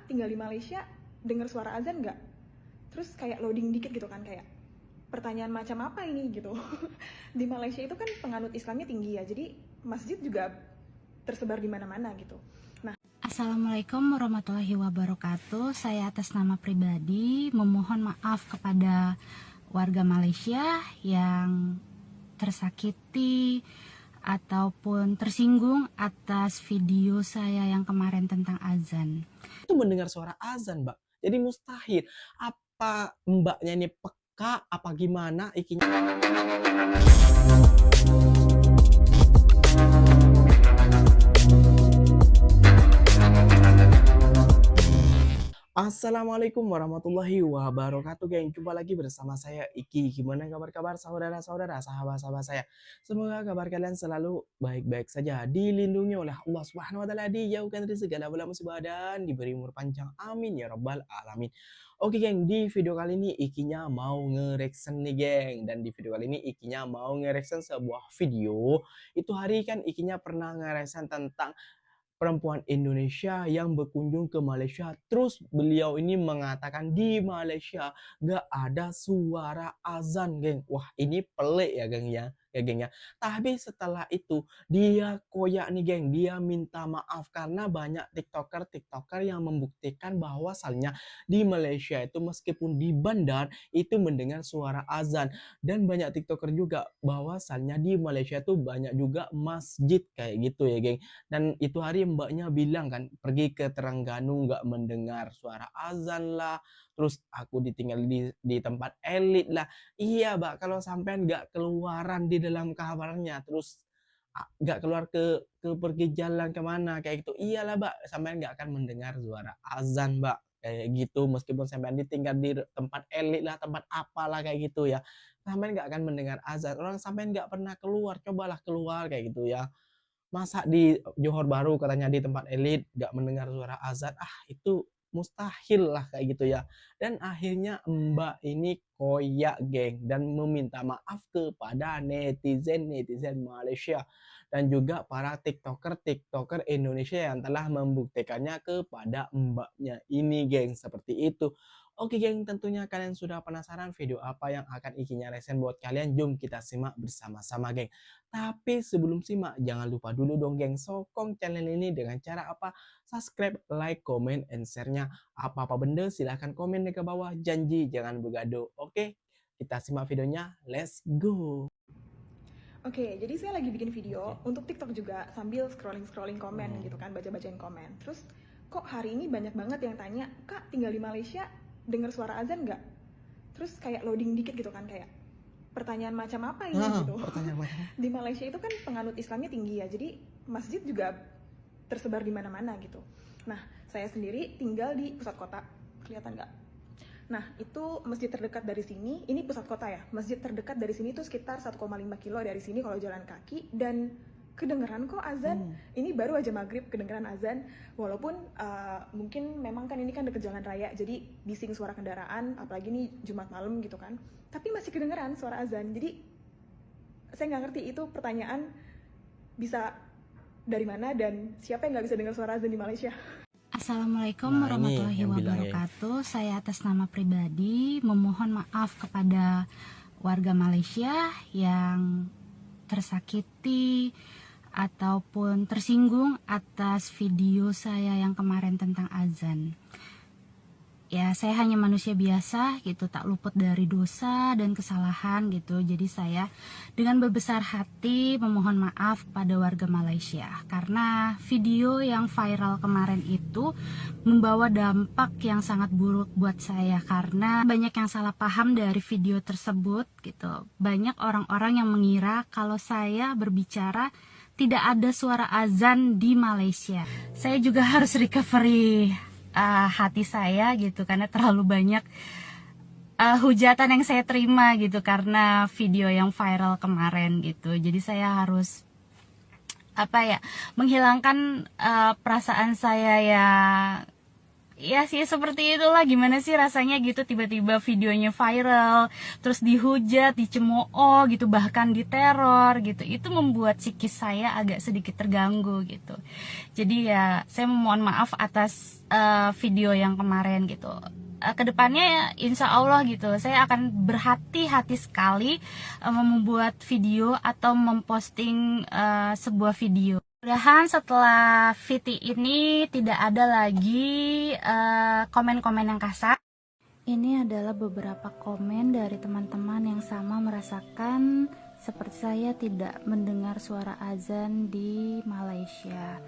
tinggal di Malaysia dengar suara azan nggak? Terus kayak loading dikit gitu kan, kayak pertanyaan macam apa ini gitu. Di Malaysia itu kan penganut Islamnya tinggi ya, jadi masjid juga tersebar di mana-mana gitu. Nah, Assalamualaikum warahmatullahi wabarakatuh. Saya atas nama pribadi memohon maaf kepada warga Malaysia yang tersakiti ataupun tersinggung atas video saya yang kemarin tentang azan. Itu mendengar suara azan, Mbak. Jadi mustahil. Apa mbaknya ini peka apa gimana ikinya? Assalamualaikum warahmatullahi wabarakatuh, geng. Jumpa lagi bersama saya Iki. Gimana kabar-kabar saudara-saudara, sahabat-sahabat saya? Semoga kabar kalian selalu baik-baik saja, dilindungi oleh Allah Subhanahu wa taala, dijauhkan dari segala bala musibah dan diberi umur panjang. Amin ya rabbal alamin. Oke, geng, di video kali ini Ikinya mau nge-reaction nih, geng. Dan di video kali ini Ikinya mau nge-reaction sebuah video. Itu hari kan Ikinya pernah nge-reaction tentang perempuan Indonesia yang berkunjung ke Malaysia. Terus beliau ini mengatakan di Malaysia gak ada suara azan, geng. Wah, ini pelik ya, geng ya. Ya, geng ya. Tapi setelah itu dia koyak nih, geng. Dia minta maaf karena banyak TikToker yang membuktikan bahwasannya di Malaysia itu meskipun di bandar itu mendengar suara azan, dan banyak TikToker juga bahwasannya di Malaysia itu banyak juga masjid kayak gitu ya, geng. Dan itu hari mbaknya bilang kan, pergi ke Terengganu nggak mendengar suara azan lah, terus aku ditinggal di tempat elit lah. Iya, Mbak, kalau sampean nggak keluaran di dalam kamarnya, terus nggak keluar ke pergi jalan kemana kayak gitu, iyalah, Mbak, sampean nggak akan mendengar suara azan, Mbak, kayak gitu. Meskipun sampean ditinggal di tempat elit lah, tempat apalah kayak gitu ya, sampean nggak akan mendengar azan. Orang sampean nggak pernah keluar, cobalah keluar kayak gitu ya. Masa di Johor Bahru katanya di tempat elit gak mendengar suara azan, itu mustahil lah kayak gitu ya. Dan akhirnya mbak ini koyak, geng, dan meminta maaf kepada netizen Malaysia dan juga para tiktoker Indonesia yang telah membuktikannya kepada mbaknya ini, geng, seperti itu. Oke, geng, tentunya kalian sudah penasaran video apa yang akan Ikinya reaction buat kalian. Jom kita simak bersama-sama, geng. Tapi sebelum simak, jangan lupa dulu dong, geng, sokong channel ini dengan cara apa? Subscribe, like, comment, and share-nya. Apa-apa benda silahkan komen di ke bawah. Janji jangan begaduh. Oke, kita simak videonya. Let's go. Oke, jadi saya lagi bikin video untuk TikTok juga sambil scrolling komen gitu kan, baca-bacain komen. Terus kok hari ini banyak banget yang tanya, "Kak, tinggal di Malaysia dengar suara azan nggak?" Terus kayak loading dikit gitu kan, kayak pertanyaan macam apa ini gitu. Di Malaysia itu kan penganut Islamnya tinggi ya, jadi masjid juga tersebar di mana-mana gitu. Nah, saya sendiri tinggal di pusat kota, kelihatan nggak? Nah, itu masjid terdekat dari sini, ini pusat kota ya, masjid terdekat dari sini tuh sekitar 1,5 kilo dari sini kalau jalan kaki, dan kedengeran kok azan. Ini baru aja maghrib kedengeran azan, walaupun mungkin memang kan ini kan deket jalan raya, jadi bising suara kendaraan, apalagi nih Jumat malam gitu kan, tapi masih kedengeran suara azan. Jadi saya nggak ngerti itu pertanyaan bisa dari mana, dan siapa yang nggak bisa dengar suara azan di Malaysia. Assalamualaikum warahmatullahi wabarakatuh. Saya atas nama pribadi memohon maaf kepada warga Malaysia yang tersakiti ataupun tersinggung atas video saya yang kemarin tentang azan. Ya, saya hanya manusia biasa gitu, tak luput dari dosa dan kesalahan gitu. Jadi saya dengan berbesar hati memohon maaf pada warga Malaysia, karena video yang viral kemarin itu membawa dampak yang sangat buruk buat saya, karena banyak yang salah paham dari video tersebut gitu. Banyak orang-orang yang mengira kalau saya berbicara tidak ada suara azan di Malaysia. Saya juga harus recovery hati saya gitu, karena terlalu banyak hujatan yang saya terima gitu karena video yang viral kemarin gitu. Jadi saya harus menghilangkan perasaan saya ya sih seperti itulah, gimana sih rasanya gitu tiba-tiba videonya viral, terus dihujat, dicemooh gitu, bahkan diteror gitu. Itu membuat psikis saya agak sedikit terganggu gitu. Jadi ya saya memohon maaf atas video yang kemarin gitu. Kedepannya insya Allah gitu saya akan berhati-hati sekali membuat video atau memposting sebuah video. Mudah-mudahan setelah VT ini tidak ada lagi komen-komen yang kasar. Ini adalah beberapa komen dari teman-teman yang sama merasakan seperti saya tidak mendengar suara azan di Malaysia.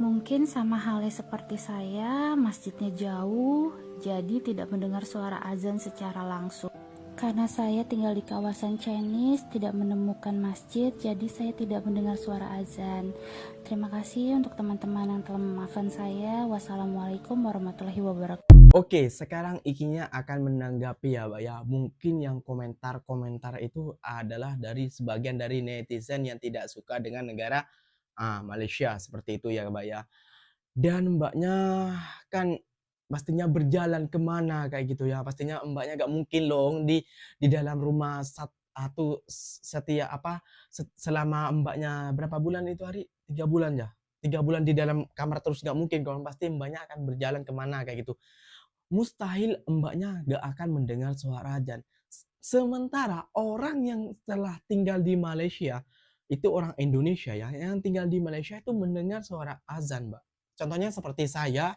Mungkin sama halnya seperti saya, masjidnya jauh, jadi tidak mendengar suara azan secara langsung. Karena saya tinggal di kawasan Chinese, tidak menemukan masjid, jadi saya tidak mendengar suara azan. Terima kasih untuk teman-teman yang telah memaafkan saya. Wassalamualaikum warahmatullahi wabarakatuh. Oke, sekarang Ikinya akan menanggapi ya, Mbak ya. Mungkin yang komentar-komentar itu adalah dari sebagian dari netizen yang tidak suka dengan negara Malaysia seperti itu ya, Mbak ya. Dan Mbaknya kan pastinya berjalan kemana kayak gitu ya. Pastinya Mbaknya gak mungkin loh di dalam rumah selama Mbaknya berapa bulan itu hari? 3 bulan ya. 3 bulan di dalam kamar terus gak mungkin kalau pasti Mbaknya akan berjalan kemana kayak gitu. Mustahil Mbaknya gak akan mendengar suara azan. Sementara orang yang telah tinggal di Malaysia, itu orang Indonesia ya, yang tinggal di Malaysia itu mendengar suara azan, Mbak. Contohnya seperti saya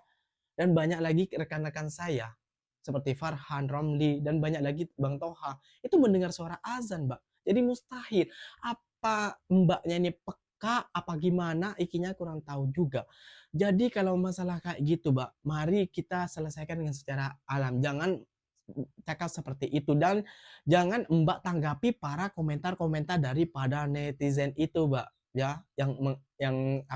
dan banyak lagi rekan-rekan saya seperti Farhan, Romli dan banyak lagi Bang Toha itu mendengar suara azan, Mbak. Jadi mustahil. Apa Mbaknya ini peka apa gimana, Ikinya kurang tahu juga. Jadi kalau masalah kayak gitu, Mbak, mari kita selesaikan dengan secara alam. Jangan cakap seperti itu dan jangan Mbak tanggapi para komentar-komentar daripada netizen itu, Mbak, ya, yang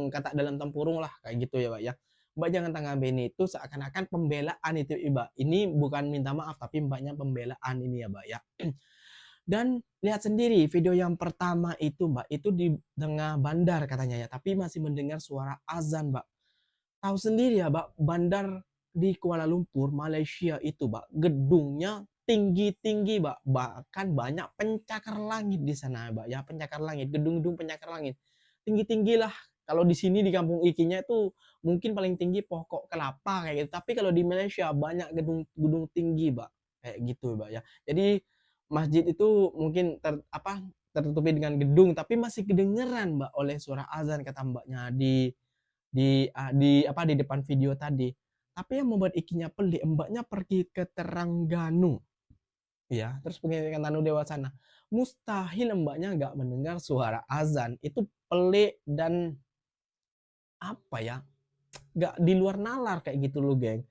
kata dalam tempurung lah kayak gitu ya, Mbak, ya. Mbak jangan tanggapin itu seakan-akan pembelaan itu, Mbak. Ini bukan minta maaf tapi Mbaknya pembelaan ini ya, Mbak, ya. Dan lihat sendiri video yang pertama itu, Mbak, itu di tengah bandar katanya ya, tapi masih mendengar suara azan, Mbak. Tahu sendiri ya, Mbak, bandar di Kuala Lumpur, Malaysia itu, Mbak, gedungnya tinggi-tinggi, Mbak. Bahkan banyak pencakar langit di sana, Mbak, ya, pencakar langit, gedung-gedung pencakar langit. Tinggi-tinggilah. Kalau di sini di kampung Ikinya itu mungkin paling tinggi pokok kelapa kayak gitu. Tapi kalau di Malaysia banyak gedung-gedung tinggi, Mbak. Kayak gitu, Mbak, ya. Jadi masjid itu mungkin tertutupi dengan gedung tapi masih kedengeran, Mbak, oleh suara azan kata Mbaknya di depan video tadi. Tapi yang membuat Ikinya pelik, Mbaknya pergi ke Terengganu, ya, terus pergi ke Terengganu Dewa sana. Mustahil Mbaknya nggak mendengar suara azan. Itu pelik dan apa ya, nggak di luar nalar kayak gitu loh, geng.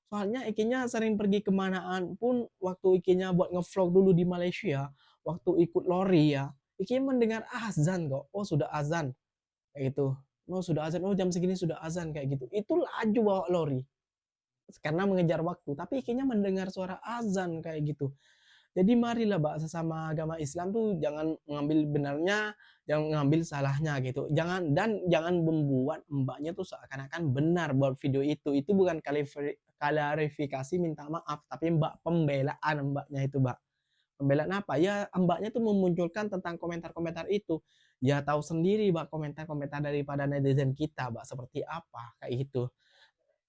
Soalnya Ikinya sering pergi kemanaan pun waktu Ikinya buat ngevlog dulu di Malaysia, waktu ikut lori ya, Ikinya mendengar azan kok. Oh sudah azan, kayak gitu. Oh sudah azan, oh jam segini sudah azan kayak gitu. Itu laju bawa lori karena mengejar waktu. Tapi Ikinya mendengar suara azan kayak gitu. Jadi marilah, Mbak, sesama agama Islam tuh jangan mengambil benarnya, jangan mengambil salahnya gitu. Jangan membuat Mbaknya tuh seakan-akan benar buat video itu. Itu bukan klarifikasi minta maaf, tapi Mbak pembelaan Mbaknya itu, Mbak. Pembelaan apa? Ya Mbaknya tuh memunculkan tentang komentar-komentar itu. Ya tahu sendiri, Mbak, komentar-komentar daripada netizen kita, Mbak, seperti apa kayak gitu.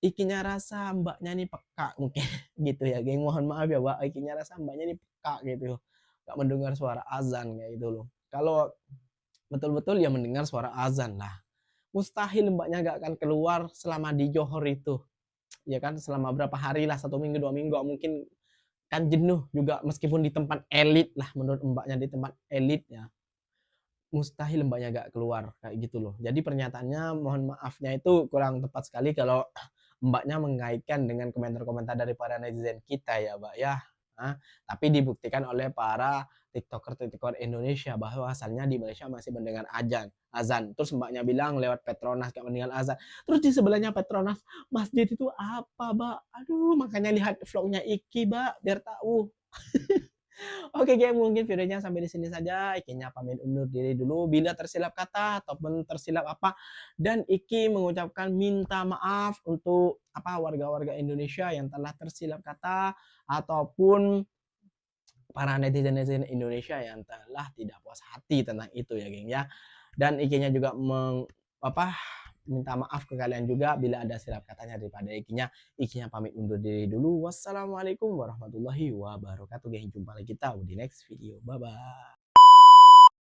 Ikinya rasa Mbaknya nih peka mungkin gitu ya, geng. Mohon maaf ya, Mbak, Ikinya rasa Mbaknya nih peka gitu, nggak mendengar suara azan kayak gitu loh. Kalau betul-betul ya mendengar suara azan lah. Mustahil Mbaknya nggak akan keluar selama di Johor itu. Ya kan, selama berapa hari lah, 1 minggu, 2 minggu, mungkin kan jenuh juga meskipun di tempat elit lah, menurut Mbaknya di tempat elitnya. Mustahil Mbaknya nggak keluar kayak gitu loh. Jadi pernyataannya mohon maafnya itu kurang tepat sekali kalau Mbaknya mengaitkan dengan komentar-komentar daripada netizen kita ya, Mbak, ya. Tapi dibuktikan oleh para TikToker Indonesia bahwa asalnya di Malaysia masih mendengar azan. Terus Mbaknya bilang lewat Petronas gak mendengar azan. Terus di sebelahnya Petronas masjid itu apa, Mbak? Aduh, makanya lihat vlognya Iki, Mbak, biar tahu. Oke geng, mungkin videonya sampai di sini saja. Ikinya pamit undur diri dulu bila tersilap kata ataupun tersilap apa, dan Iki mengucapkan minta maaf untuk apa warga-warga Indonesia yang telah tersilap kata ataupun para netizen-netizen Indonesia yang telah tidak puas hati tentang itu ya geng ya. Dan Ikinya juga apa minta maaf ke kalian juga bila ada silap katanya daripada Ikinya. Ikinya pamit undur diri dulu. Wassalamualaikum warahmatullahi wabarakatuh geng. Jumpa lagi kita di next video. Bye bye.